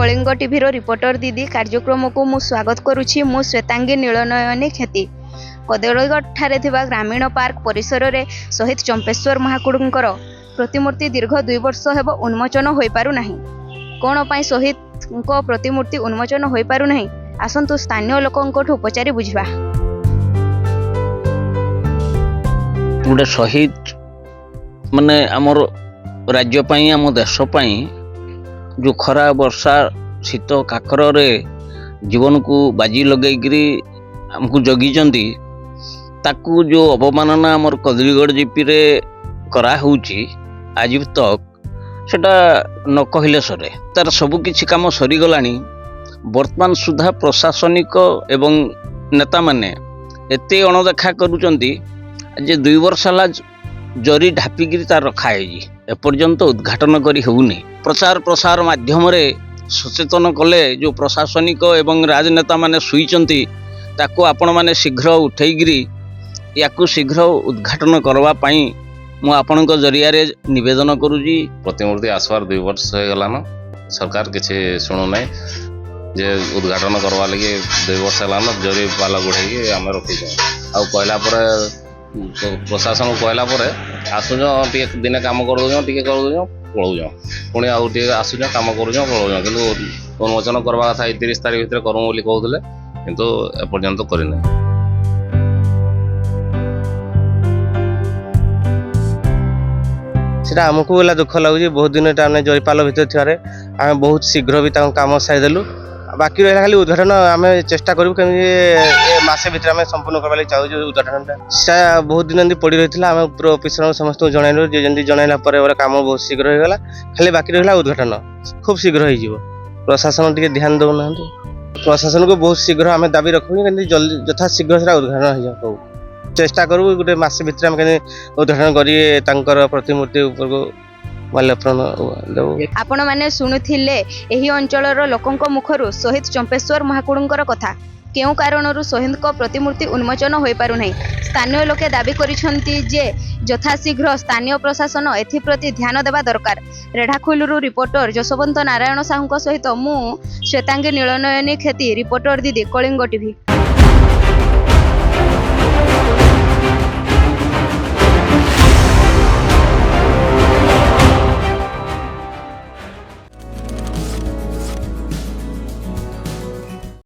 Kalinga TV reporter दीदी कार्यक्रम को मु स्वागत करुछि। मु श्वेतांगी नीलनयनी खेती कदलीगढ़ ठारे थिबा ग्रामीण पार्क परिसर रे शहीद चंपेश्वर महाकुडुंकर प्रतिमूर्ति दीर्घ 2 वर्ष हेब उन्मोचन होई पारु नाही। कोन पई शहीद को प्रतिमूर्ति उन्मोचन होई पारु नाही आसंतु स्थानीय लोकंकोठु पचारि बुझिबा। गोटे शहीद माने आमर राज्य पई आम देश पई जो खरा वर्षा शीत काकर रे जीवन को बाजी लगेगी आमको जगी ताकू जो अवमानना आमर कदलीगढ़ जीपी रे करा होउची आज तक सेटा न कहले सरे। तार सबु किछि काम सरी गलानी। वर्तमान सुधा प्रशासनिक एवं नेता माने एते अणदेखा करूचंती जे 2 वर्ष ला जरी ढापिकी तार रखा है एपर्यंत उद्घाटन करी होउनी। प्रचार प्रसार माध्यम रे सचेतन कले जो प्रशासनिक एवं राजनेता माने सुईचंती ताको आपण माने शीघ्र उठेगिरी याकू शीघ्र उद्घाटन करवा पाई मु आपणक जरिया रे निवेदन करूजी। प्रतिमूर्ति आसवार 2 वर्ष हो गलान सरकार किसी शुणु ना जे उद्घाटन करवा लगे 2 वर्ष है जरी पाला गुड़े आम रखीज आ कहला प्रशासन कहला आसुज टे दिन कम कर पलाऊ पुणी आउ आसुज कम कर पलाऊ कि उन्मोचन करवा कथा 30 तारीख भितर करूँ बोली कहते किंतु एपर्यंत करना। सेटा आमको बोला दुख लगुच। बहुत दिन जरीपाल भितर थी आम बहुत शीघ्र भी काम सारीदेलु। बाकी रहा खाली उद्घाटन आम चेष्टा करूँ कमी मसे भर आम संपूर्ण करवा चाहूँ उद्घाटन बहुत दिन पड़ रही आम पूरा ऑफिसर समस्त जनइलु जमी जनइला काम बहुत शीघ्र होगा। खाली बाकी रहा उद्घाटन खूब शीघ्र हो प्रशासन टे ध्यान दौना। प्रशासन को बहुत शीघ्र आम दाबी रखू जल्दी यथा शीघ्र से उद्घाटन हो चेष्टा करूँ गोटे मसे भर आम उद्घाटन कर प्रतिमूर्ति ऊपर आपण माने सुनुथिले एही अंचलर लोकंक मुखरु शहीद चंपेश्वर महाकुडुंकर कथा केउ कारणरू शहीद को प्रतिमूर्ति उन्मोचन होई पारु नाही। स्थानीय लोके दाबी करिसंती जे यथाशीघ्र स्थानीय प्रशासन एथि प्रति ध्यान देबा दरकार। रेढाखोलरू रिपोर्टर जसवंत नारायण साहूଙ୍କ सहित मु श्वेतांगी नीलनयनी खेती रिपोर्टर दीदी कलिंग टीवी।